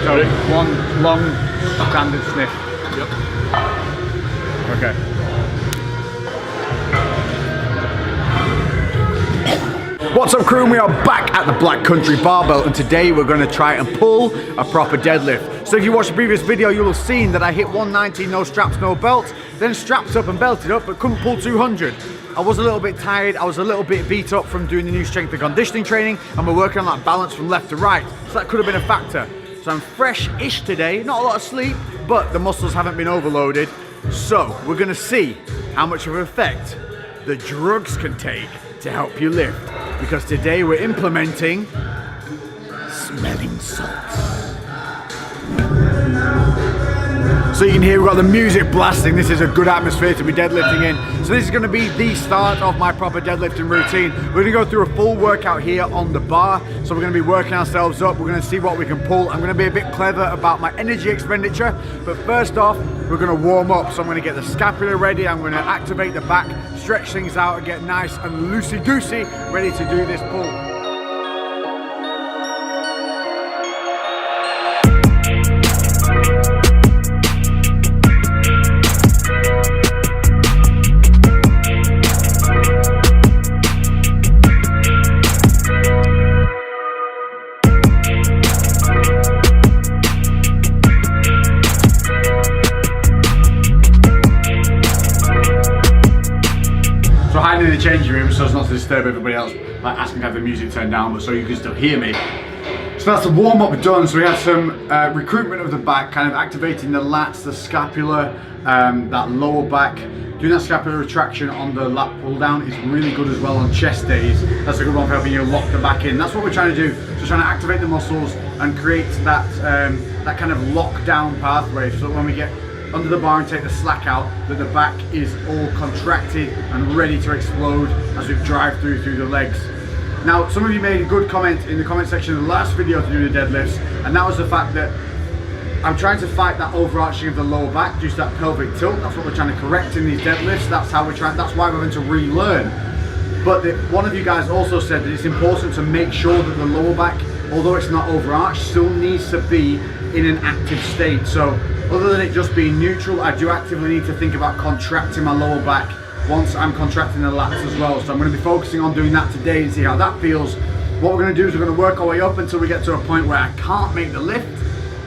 So one long standard sniff. Yep. Okay. What's up, crew? We are back at the Black Country Barbell, and today we're going to try and pull a proper deadlift. So if you watched the previous video, you will have seen that I hit 190, no straps, no belt, then strapped up and belted up, but couldn't pull 200. I was a little bit tired, I was a little bit beat up from doing the new strength and conditioning training, and we're working on that balance from left to right, so that could have been a factor. So I'm fresh-ish today, not a lot of sleep, but the muscles haven't been overloaded. So we're going to see how much of an effect the drugs can take to help you lift, because today we're implementing smelling salts. So you can hear we've got the music blasting. This is a good atmosphere to be deadlifting in. So this is going to be the start of my proper deadlifting routine. We're going to go through a full workout here on the bar. So we're going to be working ourselves up. We're going to see what we can pull. I'm going to be a bit clever about my energy expenditure. But first off, we're going to warm up. So I'm going to get the scapula ready. I'm going to activate the back, stretch things out, and get nice and loosey-goosey ready to do this pull. In the changing room so as not to disturb everybody else, like asking to have the music turned down, but so you can still hear me. So that's the warm up done. So we had some recruitment of the back, kind of activating the lats, the scapula, that lower back. Doing that scapular retraction on the lat pull down is really good as well on chest days. That's a good one for helping you lock the back in. That's what we're trying to do. So trying to activate the muscles and create that that kind of lockdown pathway, so that when we get under the bar and take the slack out, that the back is all contracted and ready to explode as we drive through the legs. Now, some of you made a good comment in the comment section of the last video to do the deadlifts, and that was the fact that I'm trying to fight that overarching of the lower back due to that pelvic tilt. That's what we're trying to correct in these deadlifts. That's how we're trying. That's why we're going to relearn. But one of you guys also said that it's important to make sure that the lower back, although it's not overarched, still needs to be in an active state. So other than it just being neutral, I do actively need to think about contracting my lower back once I'm contracting the lats as well. So I'm going to be focusing on doing that today and see how that feels. What we're going to do is we're going to work our way up until we get to a point where I can't make the lift,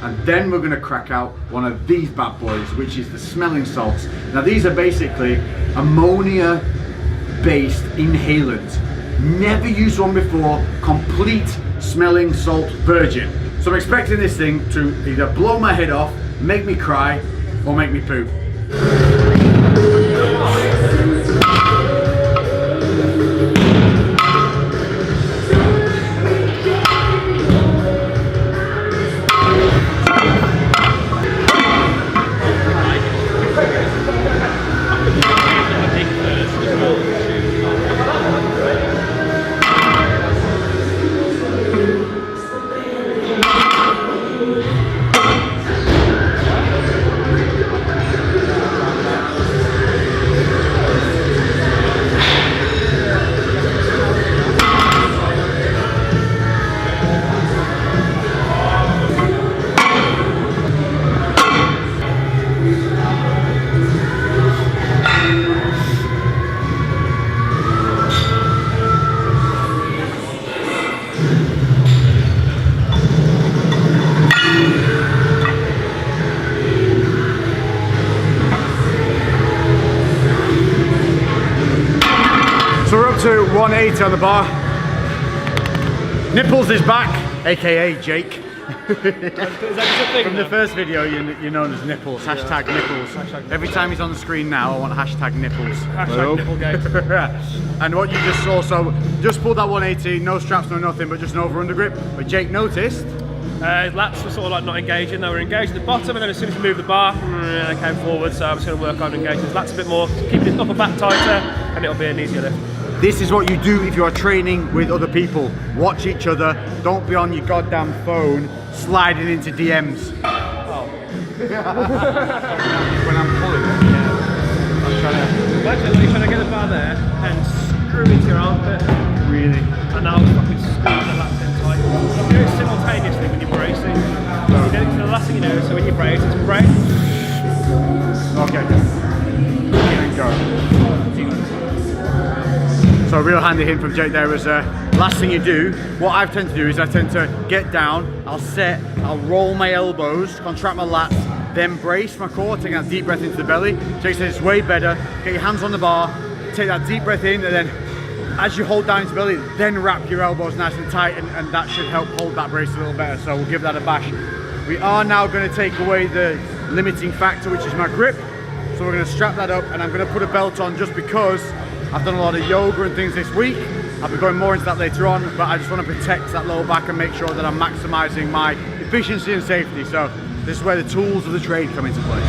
and then we're going to crack out one of these bad boys, which is the smelling salts. Now these are basically ammonia-based inhalants. Never used one before, complete smelling salt virgin. So I'm expecting this thing to either blow my head off, make me cry, or make me poop. So we're up to 180 on the bar. Nipples is back, aka Jake. From the first video, you're known as Nipples. Hashtag Nipples. Every time he's on the screen now, I want hashtag Nipples. Hashtag Nipplegate. And what you just saw, so just pulled that 180, no straps, no nothing, but just an over under grip. But Jake noticed. Lats were sort of like not engaging, they were engaged at the bottom, and then as soon as we moved the bar, they came forward, so I'm just going to work on engaging his lats a bit more, keeping his upper back tighter, and it'll be an easier lift. This is what you do if you are training with other people. Watch each other, don't be on your goddamn phone sliding into DMs. Oh. When I'm pulling it, yeah. I'm trying to... Imagine you're trying to get the bar there and screw into your armpit. Really? And now it's fucking screwing the lats in tight. You do it simultaneously when you're bracing. So you get it you know, so when you brace, it's brace. Okay. And go. So a real handy hint from Jake there was last thing you do, what I tend to do is I tend to get down, I'll set, I'll roll my elbows, contract my lats, then brace my core, taking that deep breath into the belly. Jake says it's way better, get your hands on the bar, take that deep breath in, and then as you hold down into the belly, then wrap your elbows nice and tight, and that should help hold that brace a little better. So we'll give that a bash. We are now going to take away the limiting factor, which is my grip. So we're going to strap that up, and I'm going to put a belt on just because I've done a lot of yoga and things this week. I'll be going more into that later on, but I just want to protect that lower back and make sure that I'm maximizing my efficiency and safety. So this is where the tools of the trade come into play.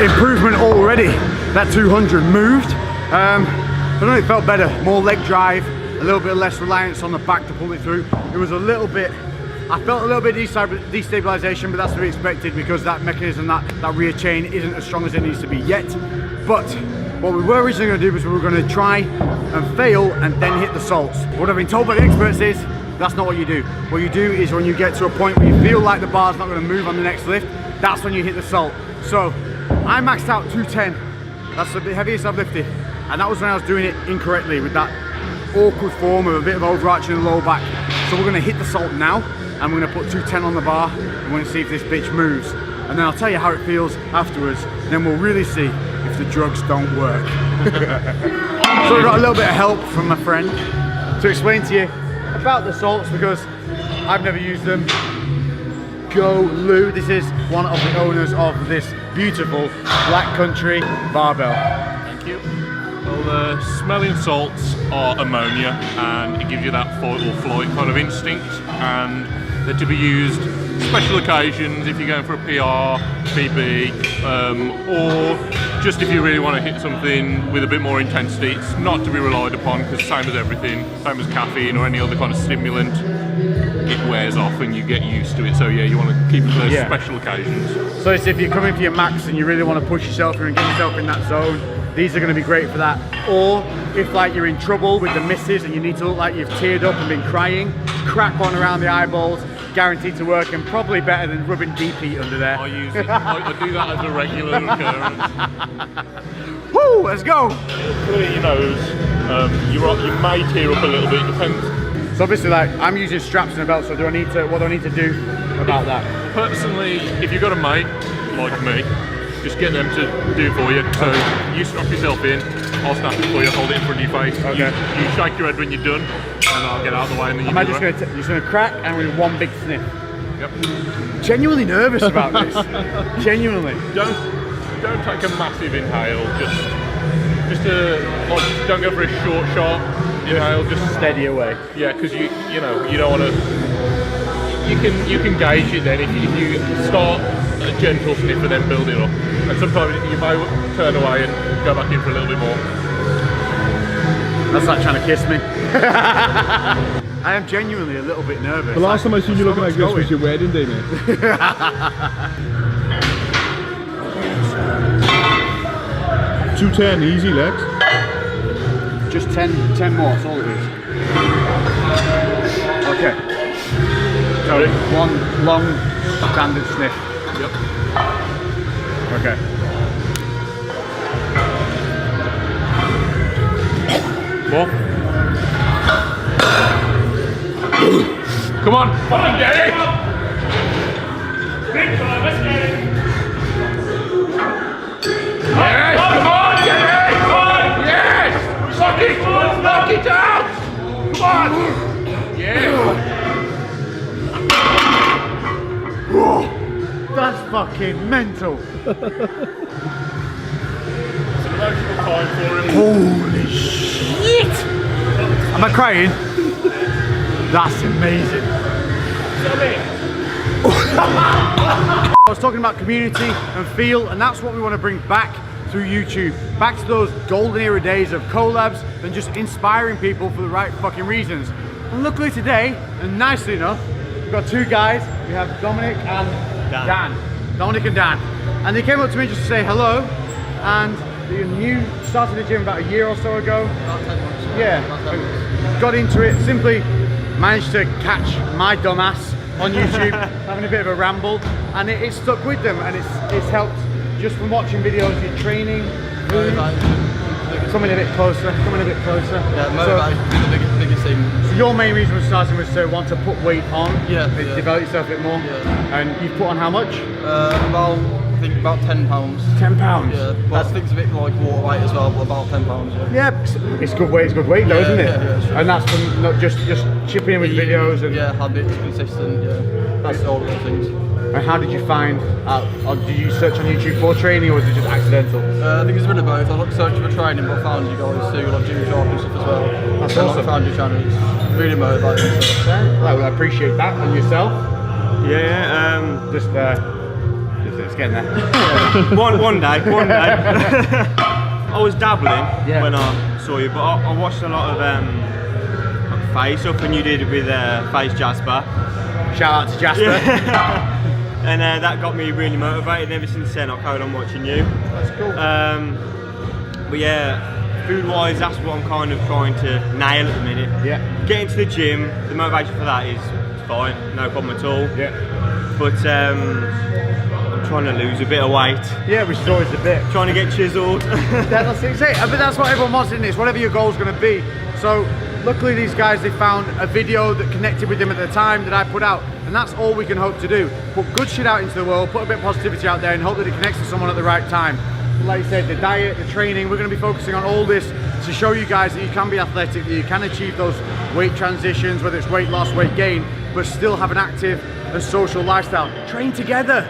Improvement already. That 200 moved. I don't know, it felt better. More leg drive, a little bit less reliance on the back to pull it through. It was a little bit, I felt a little bit destabilization, but that's to be expected because that mechanism, that rear chain isn't as strong as it needs to be yet. But what we were originally going to do was we were going to try and fail and then hit the salts. What I've been told by the experts is that's not what you do. What you do is when you get to a point where you feel like the bar's not going to move on the next lift, that's when you hit the salt. So I maxed out 210. That's the heaviest I've lifted. And that was when I was doing it incorrectly with that awkward form of a bit of overarching the low back. So we're gonna hit the salt now, and we're gonna put 210 on the bar, and we're gonna see if this bitch moves. And then I'll tell you how it feels afterwards, and then we'll really see if the drugs don't work. So we got a little bit of help from my friend to explain to you about the salts because I've never used them. Go Lou, this is one of the owners of this beautiful Black Country barbell. Thank you. Well, the smelling salts are ammonia, and it gives you that fight or flight kind of instinct, and they're to be used special occasions if you're going for a PR, PB, or just if you really want to hit something with a bit more intensity. It's not to be relied upon because same as everything, same as caffeine or any other kind of stimulant, it wears off and you get used to it. So yeah, you want to keep it for those special occasions. So it's if you're coming for your max and you really want to push yourself and get yourself in that zone, these are going to be great for that. Or if like you're in trouble with the misses and you need to look like you've teared up and been crying, crack one around the eyeballs, guaranteed to work, and probably better than rubbing deep heat under there. I use it. I do that as a regular occurrence. Woo, let's go! Clear your nose. You may tear up a little bit, depends. So obviously, like, I'm using straps and a belt, so what do I need to do about that? Personally, if you've got a mate like me, just get them to do it for you. So you strap yourself in, I'll snap it for you, hold it in front of your face. Okay. You shake your head when you're done, and I'll get out of the way and then you do it. Just going to crack and with one big sniff. Yep. Genuinely nervous about this. Genuinely. Don't take a massive inhale. Just don't go for a short, sharp inhale. Just steady away. Yeah, because you don't want to. You can gauge it then if you start a gentle sniff and then build it up. And sometimes you may turn away and go back in for a little bit more. That's like trying to kiss me. I am genuinely a little bit nervous. The last time I seen you looking like this was your wedding day, mate. 210, easy legs. Just 10 more, that's all it is. Okay. So one long standard sniff. Yep. Okay. More. Come on, get it! Big time, let's get it! Yes, come on, get it! Come on! Yes! Knock it out! Come on! Yeah! That's fucking mental. Holy shit! Am I crying? That's amazing. I was talking about community and feel, and that's what we want to bring back through YouTube. Back to those golden era days of collabs and just inspiring people for the right fucking reasons. And luckily today, and nicely enough, we've got two guys. We have Dominic and Dan. Dominic and Dan. And they came up to me just to say hello. And you started the gym about a year or so ago. About 10 months. Yeah. Got into it, simply managed to catch my dumbass on YouTube having a bit of a ramble, and it stuck with them, and it's helped just from watching videos, your training, coming a bit closer. Yeah, motivation is the biggest thing. So your main reason for starting was to want to put weight on, develop yourself a bit more, and you've put on how much? I think about £10. £10? Yeah, but I think it's a bit like water weight as well, but about £10. Yeah, it's good weight though, isn't it? Yeah, sure. And that's from not just chipping in with videos and habits, consistent, that's all those things. And how did you find or did you search on YouTube for training, or was it just accidental? I think it's a bit of both. I looked searching for training, but I found you guys too, like Jimmy Sharp and stuff as well. That's and awesome. I found your channel, it's really motivating. So. Well, I appreciate that. And yourself? Yeah, Just it's getting there. one day. I was dabbling when I saw you, but I watched a lot of Face Up, and you did it with Face Jasper. Shout out to Jasper. And that got me really motivated. Ever since then, I carried on watching you. That's cool. But yeah, food-wise, that's what I'm kind of trying to nail at the minute. Yeah. Getting to the gym, the motivation for that is fine, no problem at all. Yeah. But I'm trying to lose a bit of weight. Yeah, which is always the bit. Trying to get chiseled. That's it. But that's what everyone wants in this, whatever your goal's going to be. So luckily these guys, they found a video that connected with them at the time that I put out, and that's all we can hope to do. Put good shit out into the world, put a bit of positivity out there, and hope that it connects to someone at the right time. Like you said, the diet, the training, we're going to be focusing on all this to show you guys that you can be athletic, that you can achieve those weight transitions, whether it's weight loss, weight gain, but still have an active and social lifestyle. Train together.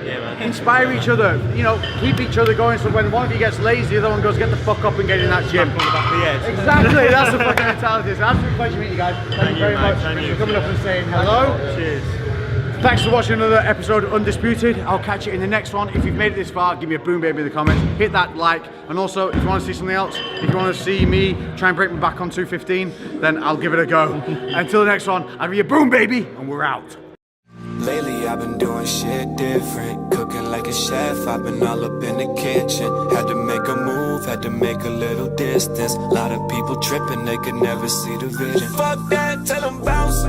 Yeah, man. Inspire each other, you know, keep each other going, so when one of you gets lazy, the other one goes, get the fuck up and get in that gym. On the back of the head. Exactly, that's the fucking mentality. It's an absolute pleasure meeting you guys. Thank you very much for coming up and saying hello. Cheers. Thanks for watching another episode of Undisputed. I'll catch you in the next one. If you've made it this far, give me a boom baby in the comments. Hit that like, and also if you want to see something else, if you want to see me try and break my back on 215, then I'll give it a go. Until the next one, I'll be a boom baby, and we're out. Lately I've been doing shit different, cooking like a chef, I've been all up in the kitchen. Had to make a move, had to make a little distance. A lot of people tripping, they could never see the vision. Fuck that, tell them bounce.